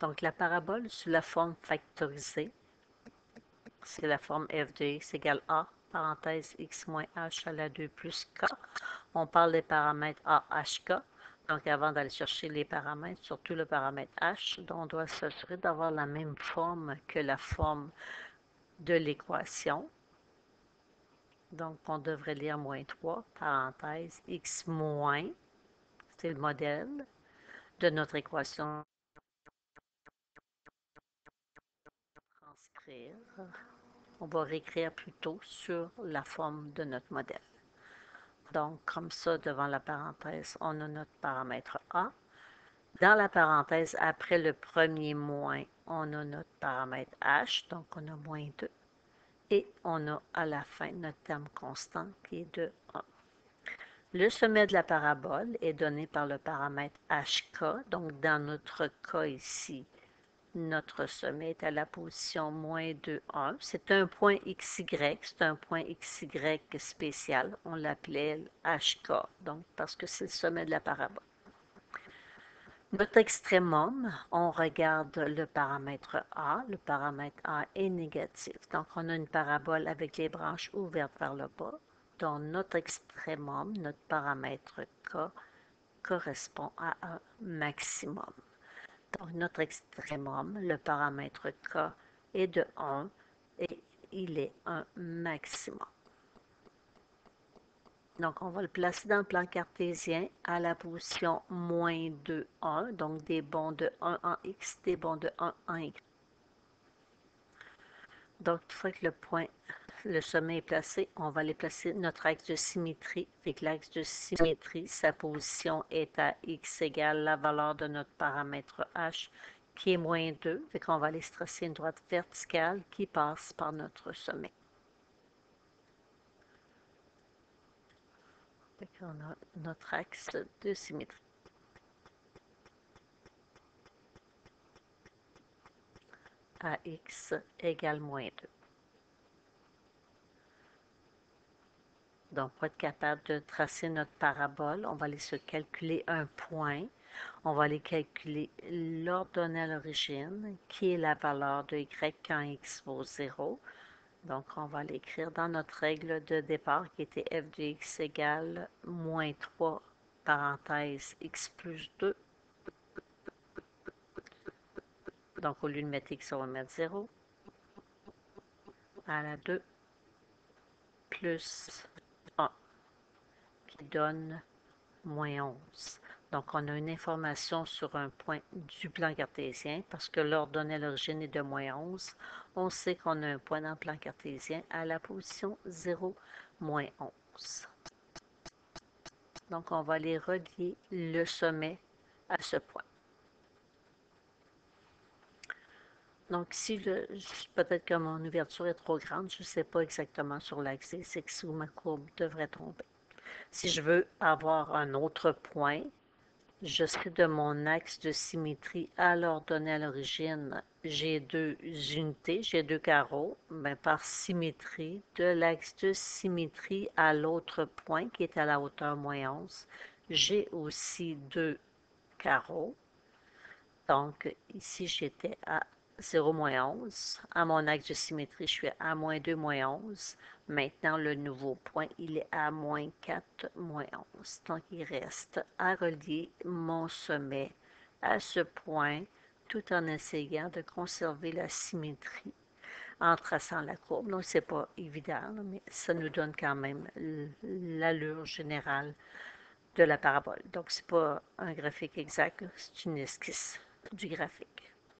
Donc, la parabole sous la forme factorisée, c'est la forme f de x égale a, parenthèse x moins h à la 2 plus k. On parle des paramètres a, h, k. Donc, avant d'aller chercher les paramètres, surtout le paramètre h, on doit s'assurer d'avoir la même forme que la forme de l'équation. Donc, on devrait lire moins 3, parenthèse, x moins, c'est le modèle de notre équation. Transcrire. On va réécrire plutôt sur la forme de notre modèle. Donc, comme ça, devant la parenthèse, on a notre paramètre A. Dans la parenthèse, après le premier moins, on a notre paramètre H, donc on a moins 2. Et on a à la fin notre terme constant qui est de 1. Le sommet de la parabole est donné par le paramètre HK, donc dans notre cas ici, notre sommet est à la position moins 2, 1. C'est un point XY, c'est un point XY spécial. On l'appelait HK, donc parce que c'est le sommet de la parabole. Notre extrémum, on regarde le paramètre A. Le paramètre A est négatif. Donc, on a une parabole avec les branches ouvertes vers le bas. Donc, notre extrémum, notre paramètre K, correspond à un maximum. Donc, notre extrémum, le paramètre K, est de 1 et il est un maximum. Donc, on va le placer dans le plan cartésien à la position moins 2, 1. Donc, des bonds de 1 en x, des bonds de 1 en y. Donc, une fois que le sommet est placé, on va aller placer notre axe de symétrie. Avec l'axe de symétrie, sa position est à x égale la valeur de notre paramètre h, qui est moins 2. Fait qu'on va aller se tracer une droite verticale qui passe par notre sommet. Fait qu'on a notre axe de symétrie. AX égale moins 2. Donc, pour être capable de tracer notre parabole, on va aller se calculer un point. On va aller calculer l'ordonnée à l'origine, qui est la valeur de y quand x vaut 0. Donc, on va l'écrire dans notre règle de départ, qui était f de x égale moins 3, parenthèse, x plus 2. Donc, au lieu de mettre x, on va mettre 0 à la 2 plus 1, qui donne moins 11. Donc, on a une information sur un point du plan cartésien parce que l'ordonnée à l'origine est de moins 11. On sait qu'on a un point dans le plan cartésien à la position 0, moins 11. Donc, on va aller relier le sommet à ce point. Donc, ici, peut-être que mon ouverture est trop grande, je ne sais pas exactement sur l'axe des x où ma courbe devrait tomber. Si je veux avoir un autre point, je sais de mon axe de symétrie à l'ordonnée à l'origine, j'ai deux unités, j'ai deux carreaux. Bien, par symétrie, de l'axe de symétrie à l'autre point qui est à la hauteur moins 11, j'ai aussi deux carreaux. Donc, ici, j'étais à 0, moins 11. À mon axe de symétrie, je suis à moins 2, moins 11. Maintenant, le nouveau point, il est à moins 4, moins 11. Donc, il reste à relier mon sommet à ce point, tout en essayant de conserver la symétrie en traçant la courbe. Donc, ce n'est pas évident, mais ça nous donne quand même l'allure générale de la parabole. Donc, ce n'est pas un graphique exact, c'est une esquisse du graphique.